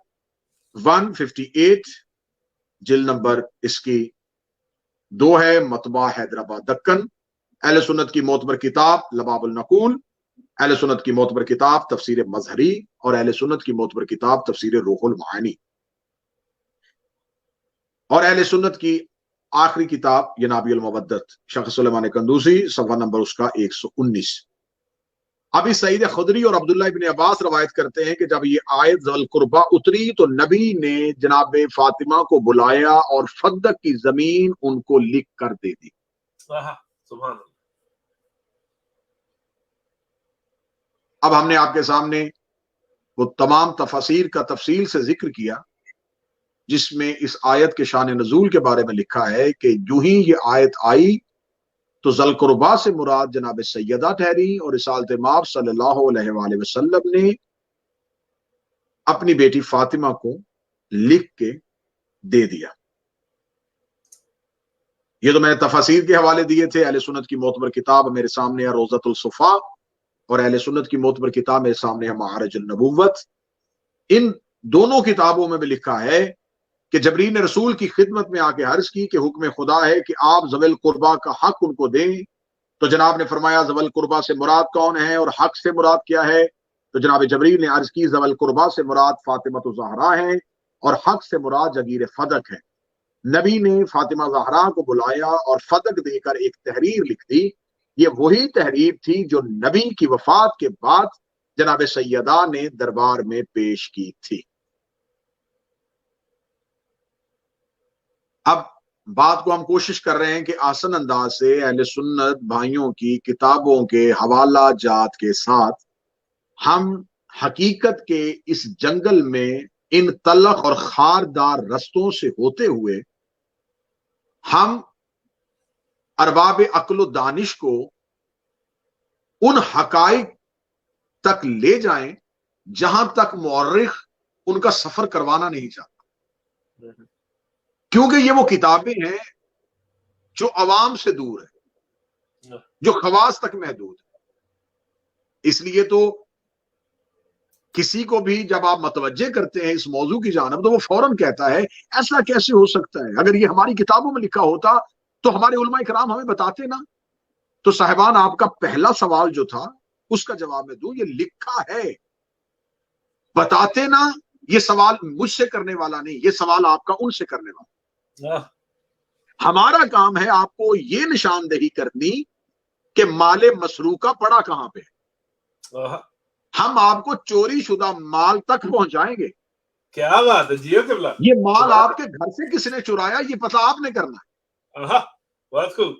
158، جلد نمبر اس کی 2 ہے، مطبع حیدرآباد دکن، اہل سنت کی معتبر کتاب لباب النقول، اہل سنت کی معتبر کتاب تفسیر مظہری، اور اہل سنت کی معتبر کتاب تفسیر روح المعانی، اور اہل سنت کی آخری کتاب ینابی المودت شیخ سلیمان قندوزی، صفحہ نمبر اس کا 119۔ ابھی سعید خدری اور عبداللہ ابن عباس روایت کرتے ہیں کہ جب یہ آیت ذوی القربہ اتری تو نبی نے جناب فاطمہ کو بلایا اور فدق کی زمین ان کو لکھ کر دے دی۔ سبحان اللہ۔ اب ہم نے آپ کے سامنے وہ تمام تفاسیر کا تفصیل سے ذکر کیا جس میں اس آیت کے شان نزول کے بارے میں لکھا ہے کہ جو ہی یہ آیت آئی تو ذی القربیٰ سے مراد جناب سیدہ ٹھہری، اور رسالت مآب صلی اللہ علیہ وآلہ وسلم نے اپنی بیٹی فاطمہ کو لکھ کے دے دیا۔ یہ تو میں نے تفاسیر کے حوالے دیے تھے، اہل سنت کی معتبر کتاب میرے سامنے ہے روضۃ الصفا، اور اہل سنت کی معتبر کتاب میرے سامنے ہے معارج النبوت، ان دونوں کتابوں میں بھی لکھا ہے کہ جبرائیل نے رسول کی خدمت میں آ کے عرض کی کہ حکم خدا ہے کہ آپ ذوی القربا کا حق ان کو دیں، تو جناب نے فرمایا ذوی القربا سے مراد کون ہے اور حق سے مراد کیا ہے؟ تو جناب جبرائیل نے عرض کی ذوی القربا سے مراد فاطمہ الزہرا ہے اور حق سے مراد جگیر فدق ہے۔ نبی نے فاطمہ زہرا کو بلایا اور فدق دے کر ایک تحریر لکھ دی، یہ وہی تحریر تھی جو نبی کی وفات کے بعد جناب سیدہ نے دربار میں پیش کی تھی۔ اب بات کو ہم کوشش کر رہے ہیں کہ آسان انداز سے اہل سنت بھائیوں کی کتابوں کے حوالہ جات کے ساتھ ہم حقیقت کے اس جنگل میں ان تلخ اور خاردار رستوں سے ہوتے ہوئے ہم ارباب عقل و دانش کو ان حقائق تک لے جائیں جہاں تک مورخ ان کا سفر کروانا نہیں چاہتا، کیونکہ یہ وہ کتابیں ہیں جو عوام سے دور ہے، جو خواص تک محدود ہے۔ اس لیے تو کسی کو بھی جب آپ متوجہ کرتے ہیں اس موضوع کی جانب تو وہ فوراً کہتا ہے ایسا کیسے ہو سکتا ہے؟ اگر یہ ہماری کتابوں میں لکھا ہوتا تو ہمارے علماء کرام ہمیں بتاتے نا۔ تو صاحبان، آپ کا پہلا سوال جو تھا اس کا جواب میں دوں، یہ لکھا ہے، بتاتے نا۔ یہ سوال مجھ سے کرنے والا نہیں، یہ سوال آپ کا ان سے کرنے والا۔ ہمارا کام ہے آپ کو یہ نشاندہی کرنی کہ مال مسروقہ پڑا کہاں پہ ہے۔ ہم آپ کو چوری شدہ مال تک پہنچائیں گے۔ کیا بات ہے جیو قبلہ، یہ مال آپ کے گھر سے کس نے چرایا یہ پتہ آپ نے کرنا ہے۔ بہت خوب۔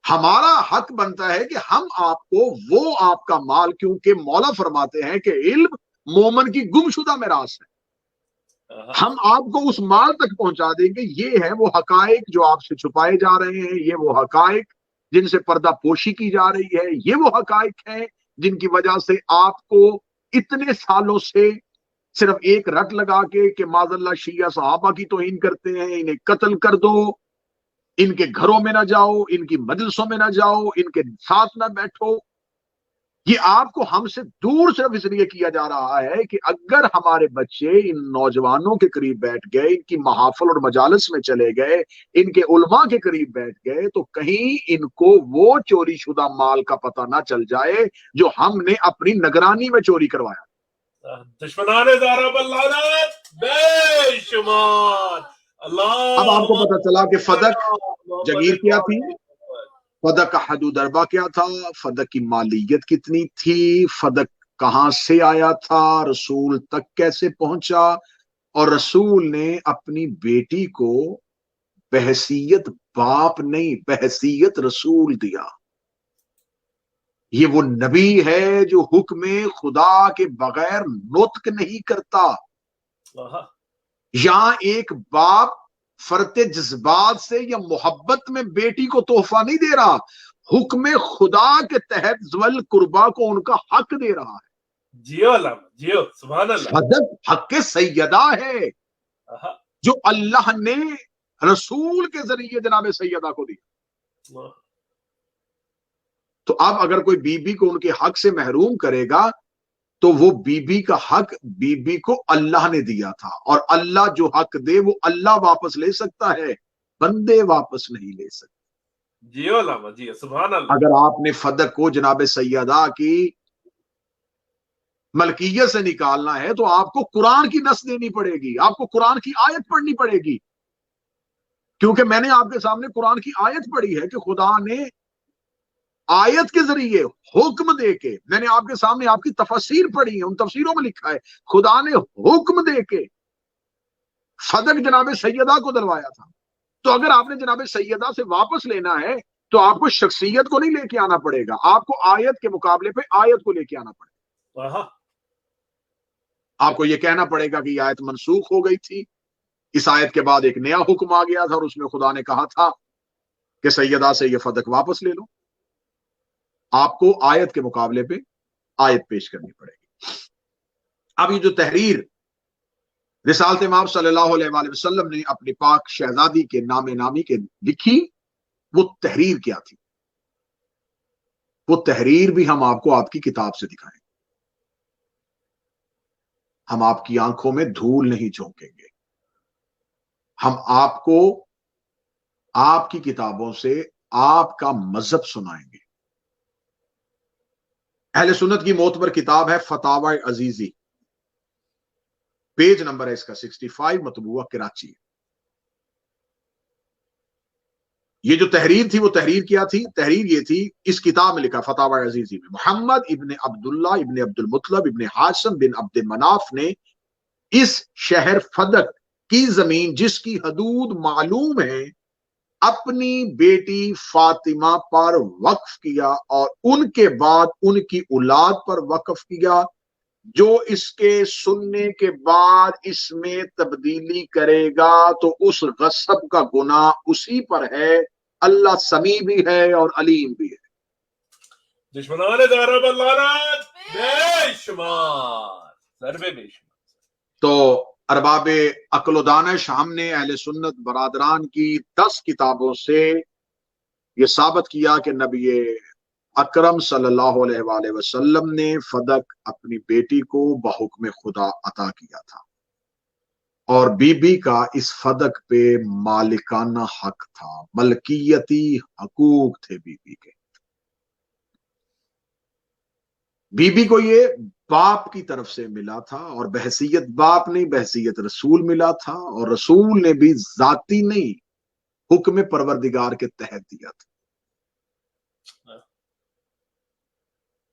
ہمارا حق بنتا ہے کہ ہم آپ کو وہ آپ کا مال، کیونکہ مولا فرماتے ہیں کہ علم مومن کی گمشدہ میراث ہے، ہم آپ کو اس مال تک پہنچا دیں گے۔ یہ ہے وہ حقائق جو آپ سے چھپائے جا رہے ہیں، یہ وہ حقائق جن سے پردہ پوشی کی جا رہی ہے، یہ وہ حقائق ہیں جن کی وجہ سے آپ کو اتنے سالوں سے صرف ایک رٹ لگا کے کہ معاذ اللہ شیعہ صحابہ کی توہین کرتے ہیں، انہیں قتل کر دو، ان کے گھروں میں نہ جاؤ، ان کی مجلسوں میں نہ جاؤ، ان کے ساتھ نہ بیٹھو، یہ آپ کو ہم سے دور صرف اس لیے کیا جا رہا ہے کہ اگر ہمارے بچے ان نوجوانوں کے قریب بیٹھ گئے، ان کی محافل اور مجالس میں چلے گئے، ان کے علماء کے قریب بیٹھ گئے، تو کہیں ان کو وہ چوری شدہ مال کا پتہ نہ چل جائے جو ہم نے اپنی نگرانی میں چوری کروایا۔ دشمنان زہرا بلانت بے شمار۔ اللہ، اب آپ کو پتہ چلا کہ فدق جگیر کیا تھی، فدق کا حدود اربا کیا تھا، فدق کی مالیت کتنی تھی، فدق کہاں سے آیا تھا، رسول تک کیسے پہنچا، اور رسول نے اپنی بیٹی کو بحیثیت باپ نہیں، بحیثیت رسول دیا۔ یہ وہ نبی ہے جو حکم خدا کے بغیر نطق نہیں کرتا۔ یہاں ایک باپ فرط جذبات سے یا محبت میں بیٹی کو تحفہ نہیں دے رہا، حکم خدا کے تحت ذوی القربا کو ان کا حق دے رہا ہے۔ جیو علامہ جیو، سبحان اللہ۔ فدق حق سیدہ ہے جو اللہ نے رسول کے ذریعے جناب سیدہ کو دیا۔ تو اب اگر کوئی بی بی کو ان کے حق سے محروم کرے گا تو وہ بی بی کا حق بی بی کو اللہ نے دیا تھا، اور اللہ جو حق دے وہ اللہ واپس لے سکتا ہے، بندے واپس نہیں لے سکتے۔ جیو علامہ جیو، سبحان اللہ۔ اگر آپ نے فدق کو جناب سیدہ کی ملکیت سے نکالنا ہے تو آپ کو قرآن کی نص دینی پڑے گی، آپ کو قرآن کی آیت پڑھنی پڑے گی، کیونکہ میں نے آپ کے سامنے قرآن کی آیت پڑھی ہے کہ خدا نے آیت کے ذریعے حکم دے کے، میں نے آپ کے سامنے آپ کی تفسیر پڑھی ہے، ان تفسیروں میں لکھا ہے خدا نے حکم دے کے فدق جناب سیدہ کو دلوایا تھا۔ تو اگر آپ نے جناب سیدہ سے واپس لینا ہے تو آپ کو شخصیت کو نہیں لے کے آنا پڑے گا، آپ کو آیت کے مقابلے پہ آیت کو لے کے آنا پڑے گا۔ آپ کو یہ کہنا پڑے گا کہ یہ آیت منسوخ ہو گئی تھی، اس آیت کے بعد ایک نیا حکم آ گیا تھا اور اس میں خدا نے کہا تھا کہ سیدہ سے یہ فدق واپس لے لو۔ آپ کو آیت کے مقابلے پہ آیت پیش کرنی پڑے گی۔ اب یہ جو تحریر رسالت امام صلی اللہ علیہ وآلہ وسلم نے اپنی پاک شہزادی کے نام نامی کے لکھی، وہ تحریر کیا تھی؟ وہ تحریر بھی ہم آپ کو آپ کی کتاب سے دکھائیں گے. ہم آپ کی آنکھوں میں دھول نہیں جھونکیں گے. ہم آپ کو آپ کی کتابوں سے آپ کا مذہب سنائیں گے. اہل سنت کی معتبر کتاب ہے فتاوی عزیزی، پیج نمبر ہے اس کا 65، مطبوعہ کراچی. یہ جو تحریر تھی وہ تحریر کیا تھی؟ تحریر یہ تھی، اس کتاب میں لکھا فتاوی عزیزی میں، محمد ابن عبداللہ ابن عبد المطلب ابن ہاشم بن عبد مناف نے اس شہر فدق کی زمین جس کی حدود معلوم ہے اپنی بیٹی فاطمہ پر وقف کیا اور ان کے بعد ان کی اولاد پر وقف کیا. جو اس کے سننے کے بعد اس میں تبدیلی کرے گا تو اس غصب کا گناہ اسی پر ہے. اللہ سمیع بھی ہے اور علیم بھی ہے. دشمنان زہرا پر لعنت بے شمار، ضرب بے شمار. تو ارباب عقل و دانش، ہم نے اہل سنت برادران کی 10 کتابوں سے یہ ثابت کیا کہ نبی اکرم صلی اللہ علیہ وآلہ وسلم نے فدق اپنی بیٹی کو بحکم خدا عطا کیا تھا، اور بی بی کا اس فدق پہ مالکانہ حق تھا، ملکیتی حقوق تھے بی بی کے. بی بی کو یہ باپ کی طرف سے ملا تھا، اور بحیثیت باپ نہیں، بحیثیت رسول ملا تھا، اور رسول نے بھی ذاتی نہیں، حکم پروردگار کے تحت دیا تھا.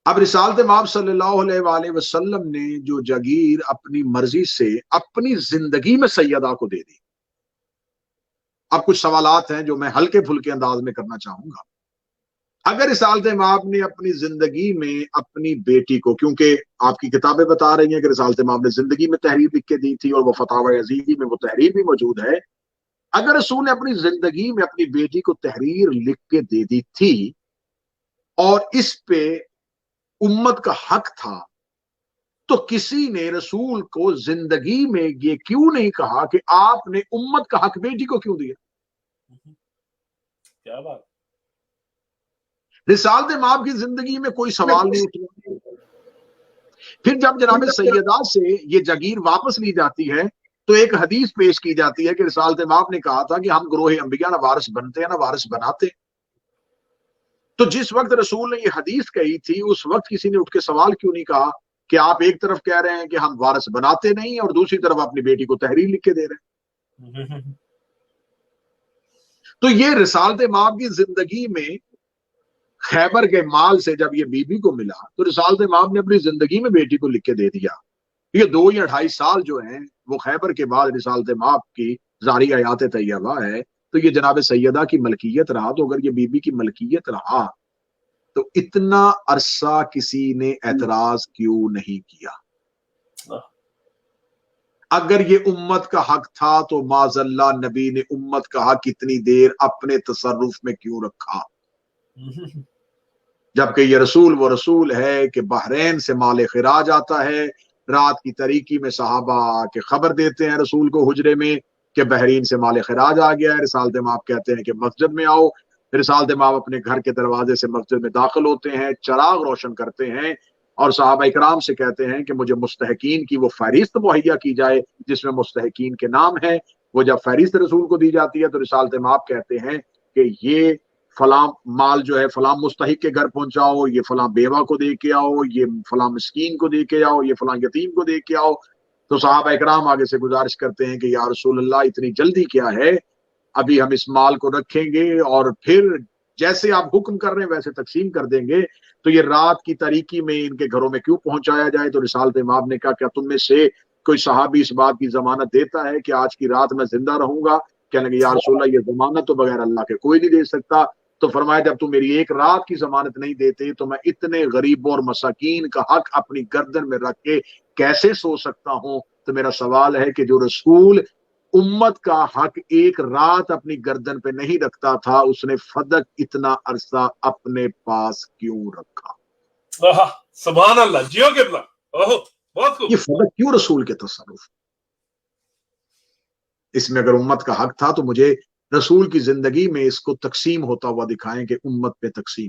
اب رسالت مآب صلی اللہ علیہ وآلہ وسلم نے جو جاگیر اپنی مرضی سے اپنی زندگی میں سیدہ کو دے دی. اب کچھ سوالات ہیں جو میں ہلکے پھلکے انداز میں کرنا چاہوں گا. اگر رسالت مآب نے اپنی زندگی میں اپنی بیٹی کو، کیونکہ آپ کی کتابیں بتا رہی ہیں کہ رسالت مآب نے زندگی میں تحریر لکھ کے دی تھی، اور وہ فتاوی عزیزی میں وہ تحریر بھی موجود ہے. اگر رسول نے اپنی زندگی میں اپنی بیٹی کو تحریر لکھ کے دے دی تھی اور اس پہ امت کا حق تھا، تو کسی نے رسول کو زندگی میں یہ کیوں نہیں کہا کہ آپ نے امت کا حق بیٹی کو کیوں دیا؟ کیا بات. رسالت مآب کی زندگی میں کوئی سوال نہیں اٹھا. پھر جب جناب سیدہ سے یہ جاگیر واپس لی جاتی ہے تو ایک حدیث پیش کی جاتی ہے کہ رسالت مآب نے کہا تھا کہ ہم گروہ انبیاء نہ وارث بنتے ہیں نہ وارث بناتے. تو جس وقت رسول نے یہ حدیث کہی تھی اس وقت کسی نے اٹھ کے سوال کیوں نہیں کہا کہ آپ ایک طرف کہہ رہے ہیں کہ ہم وارث بناتے نہیں اور دوسری طرف اپنی بیٹی کو تحریر لکھ کے دے رہے ہیں؟ تو یہ رسالت مآب کی زندگی میں خیبر کے مال سے جب یہ بی بی کو ملا تو رسالت مآب نے اپنی زندگی میں بیٹی کو لکھ کے دے دیا. یہ 2 یا 2.5 سال جو ہیں وہ خیبر کے بعد رسالت مآب کی جاری حیات طیبہ ہے، تو یہ جناب سیدہ کی ملکیت رہا. تو اگر یہ بی بی کی ملکیت رہا تو اتنا عرصہ کسی نے اعتراض کیوں نہیں کیا؟ اگر یہ امت کا حق تھا تو معاذ اللہ نبی نے امت کا حق اتنی دیر اپنے تصرف میں کیوں رکھا؟ جبکہ یہ رسول وہ رسول ہے کہ بحرین سے مال خراج آتا ہے، رات کی تاریکی میں صحابہ کے خبر دیتے ہیں رسول کو حجرے میں کہ بحرین سے مال خراج آ گیا ہے. رسالت مآب کہتے ہیں کہ مسجد میں آؤ. رسالت مآب اپنے گھر کے دروازے سے مسجد میں داخل ہوتے ہیں، چراغ روشن کرتے ہیں اور صحابہ اکرام سے کہتے ہیں کہ مجھے مستحقین کی وہ فہرست مہیا کی جائے جس میں مستحقین کے نام ہیں. وہ جب فہرست رسول کو دی جاتی ہے تو رسالت مآب کہتے ہیں کہ یہ فلاں مال جو ہے فلاں مستحق کے گھر پہنچاؤ، یہ فلاں بیوہ کو دے کے آؤ، یہ فلاں مسکین کو دے کے آؤ، یہ فلاں یتیم کو دے کے آؤ. تو صحابہ اکرام آگے سے گزارش کرتے ہیں کہ یا رسول اللہ اتنی جلدی کیا ہے، ابھی ہم اس مال کو رکھیں گے اور پھر جیسے آپ حکم کر رہے ہیں ویسے تقسیم کر دیں گے. تو یہ رات کی تاریکی میں ان کے گھروں میں کیوں پہنچایا جائے؟ تو رسالت مآب نے کہا کیا تم میں سے کوئی صحابی اس بات کی ضمانت دیتا ہے کہ آج کی رات میں زندہ رہوں گا؟ کہنے لگے یا رسول اللہ یہ ضمانت تو بغیر اللہ کے کوئی نہیں دے سکتا. تو فرمایا جب تم میری ایک رات کی ضمانت نہیں دیتے تو میں اتنے غریبوں اور مساکین کا حق اپنی گردن میں رکھ کے کیسے سو سکتا ہوں؟ تو میرا سوال ہے کہ جو رسول امت کا حق ایک رات اپنی گردن پہ نہیں رکھتا تھا اس نے فدق اتنا عرصہ اپنے پاس کیوں رکھا؟ سبحان اللہ. جیو قبلہ. بہت خوب. یہ فدق کیوں رسول کے تصرف؟ اس میں اگر امت کا حق تھا تو مجھے رسول کی زندگی میں اس کو تقسیم ہوتا ہوا دکھائیں کہ امت پہ تقسیم.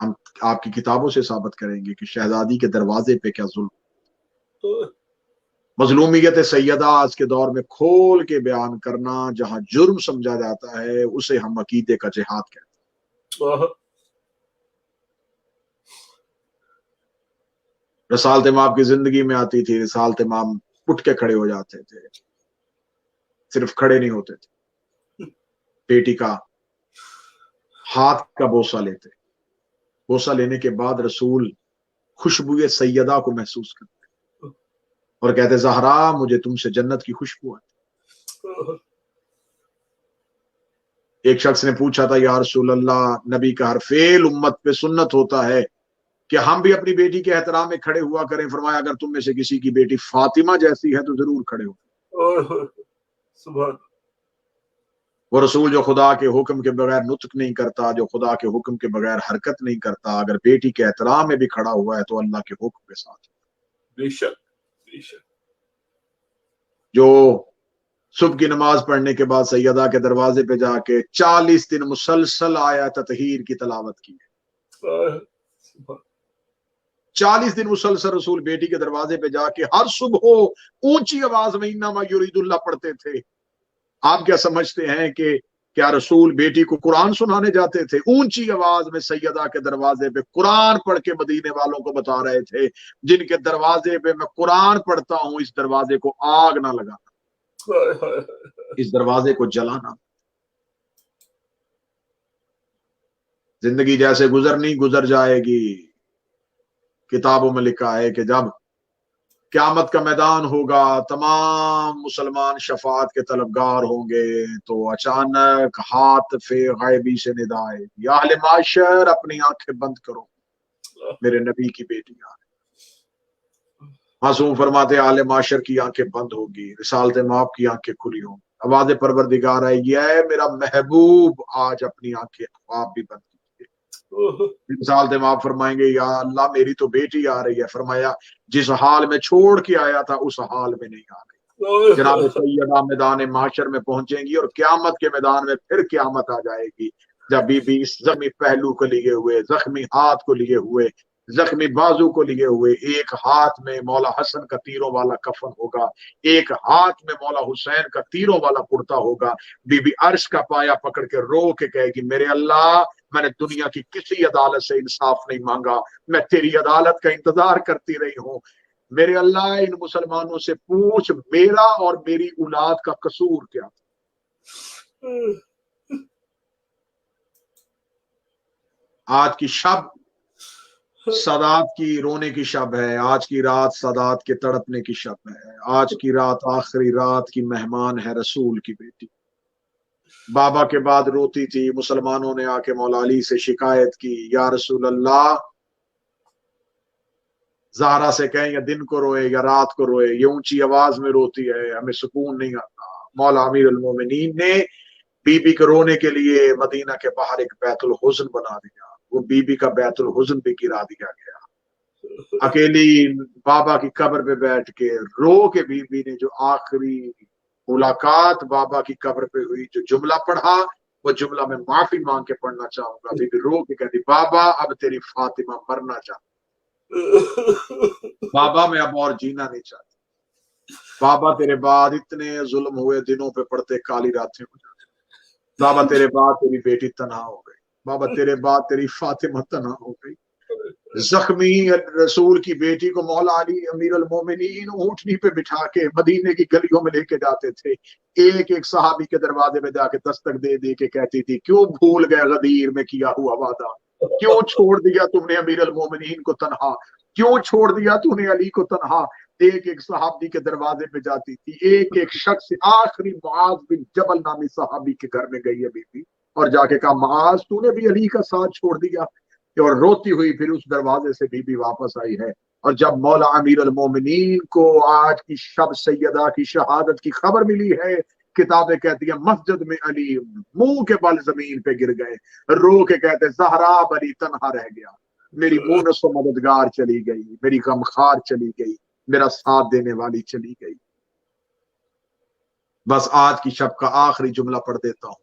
ہم آپ کی کتابوں سے ثابت کریں گے کہ شہزادی کے دروازے پہ کیا ظلم. مظلومیت سیدہ آج کے دور میں کھول کے بیان کرنا جہاں جرم سمجھا جاتا ہے اسے ہم عقیدے کا جہاد کہتے ہیں. رسالت امام کی زندگی میں آتی تھی، رسالت امام اٹھ کے کھڑے ہو جاتے تھے، صرف کھڑے نہیں ہوتے تھے، بیٹی کا ہاتھ کا بوسہ لیتے، بوسہ لینے کے بعد رسول خوشبو سیدہ کو محسوس کرتے اور کہتے زہرا مجھے تم سے جنت کی خوشبو آتی. ایک شخص نے پوچھا تھا یا رسول اللہ، نبی کا ہر فعل امت پہ سنت ہوتا ہے کہ ہم بھی اپنی بیٹی کے احترام میں کھڑے ہوا کریں. فرمایا اگر تم میں سے کسی کی بیٹی فاطمہ جیسی ہے تو ضرور کھڑے ہو. وہ رسول جو خدا کے حکم کے بغیر نطق نہیں کرتا، جو خدا کے حکم کے بغیر حرکت نہیں کرتا، اگر بیٹی کے احترام میں بھی کھڑا ہوا ہے تو اللہ کے حکم کے ساتھ. بے شک بے شک. جو صبح کی نماز پڑھنے کے بعد سیدہ کے دروازے پہ جا کے 40 دن مسلسل آیت تطہیر کی تلاوت کی ہے. 40 دن مسلسل رسول بیٹی کے دروازے پہ جا کے ہر صبح اونچی آواز میں انما یرید اللہ پڑھتے تھے. آپ کیا سمجھتے ہیں کہ کیا رسول بیٹی کو قرآن سنانے جاتے تھے؟ اونچی آواز میں سیدہ کے دروازے پہ قرآن پڑھ کے مدینے والوں کو بتا رہے تھے جن کے دروازے پہ میں قرآن پڑھتا ہوں اس دروازے کو آگ نہ لگانا، اس دروازے کو جلانا. زندگی جیسے گزرنی گزر جائے گی. کتابوں میں لکھا ہے کہ جب قیامت کا میدان ہوگا تمام مسلمان شفاعت کے طلبگار ہوں گے تو اچانک ہاتھ فے غیبی سے ندا آئے گی یا اہل معاشر اپنی آنکھیں بند کرو میرے نبی کی بیٹی آ رہی. معصوم فرماتے اہل معاشر کی آنکھیں بند ہوگی، رسالت مآب کی آنکھیں کھلی ہوں. آواز پروردگار آئے گی اے میرا محبوب آج اپنی آنکھیں آپ بھی بند. رسالت مآب فرمائیں گے یا اللہ میری تو بیٹی آ رہی ہے. فرمایا جس حال میں چھوڑ کے آیا تھا اس حال میں نہیں آ رہی. جناب سیدہ میدان معاشر میں پہنچیں گی اور قیامت کے میدان میں پھر قیامت آ جائے گی جب بی بی اس زخمی پہلو کو لیے ہوئے، زخمی ہاتھ کو لیے ہوئے، زخمی بازو کو لیے ہوئے، ایک ہاتھ میں مولا حسن کا تیروں والا کفن ہوگا، ایک ہاتھ میں مولا حسین کا تیروں والا کرتا ہوگا. بی بی عرش کا پایا پکڑ کے رو کے کہے گی میرے اللہ میں نے دنیا کی کسی عدالت سے انصاف نہیں مانگا، میں تیری عدالت کا انتظار کرتی رہی ہوں. میرے اللہ ان مسلمانوں سے پوچھ میرا اور میری اولاد کا قصور کیا تھا. آج کی شب سادات کی رونے کی شب ہے، آج کی رات سادات کے تڑپنے کی شب ہے، آج کی رات آخری رات کی مہمان ہے رسول کی بیٹی. بابا کے بعد روتی تھی. مسلمانوں نے آ کے مولا علی سے شکایت کی یا رسول اللہ زہرا سے کہیں یا دن کو روئے یا رات کو روئے، یہ اونچی آواز میں روتی ہے ہمیں سکون نہیں آتا. مولا امیر المومنین نے بی بی کے رونے کے لیے مدینہ کے باہر ایک بیت الحزن بنا دیا. وہ بی بی کا بیت الحزن بھی گرا دیا گیا. اکیلی بابا کی قبر پہ بیٹھ کے رو کے بی بی نے جو آخری ملاقات بابا کی قبر پہ ہوئی جو جملہ پڑھا وہ جملہ میں معافی مانگ کے پڑھنا چاہوں گا. بی بی رو کے کہتی بابا اب تیری فاطمہ مرنا چاہتی، بابا میں اب اور جینا نہیں چاہتی. بابا تیرے بعد اتنے ظلم ہوئے، دنوں پہ پڑتے کالی راتیں ہو جاتی. بابا تیرے بعد تیری بیٹی تنہا ہو گئی، بابا تیرے بعد تیری فاطمہ تنہا ہو گئی. زخمی رسول کی بیٹی کو مولا علی امیر المومنین اونٹنی پہ بٹھا کے مدینے کی گلیوں میں لے کے جاتے تھے. ایک ایک صحابی کے دروازے میں جا کے دستک دے دے کے کہتی تھی کیوں بھول گئے غدیر میں کیا ہوا وعدہ، کیوں چھوڑ دیا تم نے امیر المومنین کو تنہا، کیوں چھوڑ دیا تم نے علی کو تنہا. ایک ایک صحابی کے دروازے پہ جاتی تھی. ایک ایک شخص آخری معاذ بن جبل نامی صحابی کے گھر میں گئی ہے بی بی اور جا کے کہا معاذ تو نے بھی علی کا ساتھ چھوڑ دیا. اور روتی ہوئی پھر اس دروازے سے بی بی واپس آئی ہے. اور جب مولا امیر المومنین کو آج کی شب سیدہ کی شہادت کی خبر ملی ہے، کتابیں کہتی ہیں مسجد میں علی منہ کے بل زمین پہ گر گئے، رو کے کہتے زہرا علی تنہا رہ گیا، میری مونس و مددگار چلی گئی، میری غمخار چلی گئی، میرا ساتھ دینے والی چلی گئی. بس آج کی شب کا آخری جملہ پڑھ دیتا ہوں.